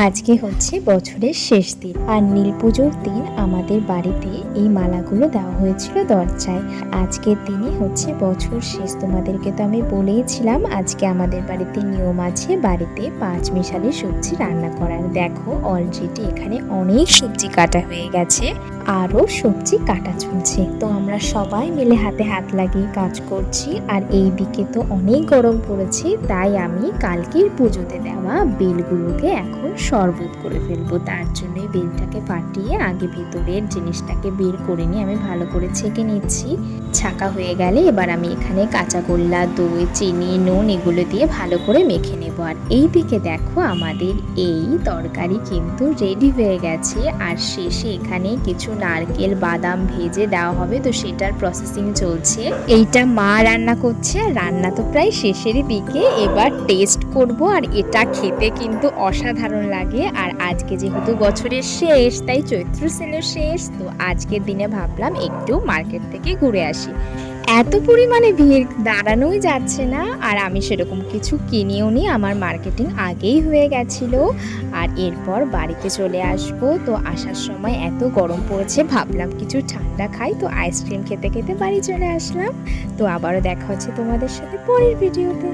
আজকে হচ্ছে বছরের শেষ দিন আর নীল পুজোর দিন আমাদের বাড়িতে এই মালাগুলো দেওয়া হয়েছিল দরজায়। আজকের দিনে হচ্ছে বছর শেষ, তোমাদেরকে তো আমি বলেইছিলাম আজকে আমাদের বাড়িতে নিয়ম আছে বাড়িতে 5 মিশালি সবজি রান্না করার। দেখো অলরেডি এখানে অনেক সবজি কাটা হয়ে গেছে, আরও সবজি কাটা চলছে। তো আমরা সবাই মিলে হাতে হাত লাগিয়ে কাজ করছি। আর এই দিকে তো অনেক গরম পড়েছে, তাই আমি কালকের পুজোতে দেওয়া বেলগুলোকে এখন শরবত করে ফেলবো। তার জন্য বেলটাকে ফাটিয়ে আগে ভেতরের জিনিসটাকে বের করে নিয়ে আমি ভালো করে ছেঁকে নিচ্ছি। ছাকা হয়ে গেলে এবার আমি এখানে কাঁচা গোল্লা, দই, চিনি, নুন এগুলো দিয়ে ভালো করে মেখে নেব। আর এই দিকে দেখো আমাদের এই তরকারি কিন্তু রেডি হয়ে গেছে। আর শেষে এখানে কিছু নারকেল বাদাম ভেজে দেওয়া হবে, তো সেটার প্রসেসিং চলছে। এইটা মা রান্না করছে, আর রান্না তো প্রায় শেষেরই দিকে। এবার টেস্ট করব, আর এটা খেতে কিন্তু অসাধারণ লাগে। আর আজকে যেহেতু বছরের শেষ, তাই চৈত্র সেলের শেষ, তো আজকের দিনে ভাবলাম একটু মার্কেট থেকে ঘুরে আসি। এত পরিমাণে ভিড়, দাঁড়ানোই যাচ্ছে না। আর আমি সেরকম কিছু কিনেও নি, আমার মার্কেটিং আগেই হয়ে গেছিল। আর এরপর বাড়িতে চলে আসব। তো আসার সময় এত গরম পড়েছে, ভাবলাম কিছু ঠান্ডা খাই, তো আইসক্রিম খেতে খেতে বাড়ি চলে আসলাম। তো আবারও দেখা হচ্ছে তোমাদের সাথে পরের ভিডিওতে।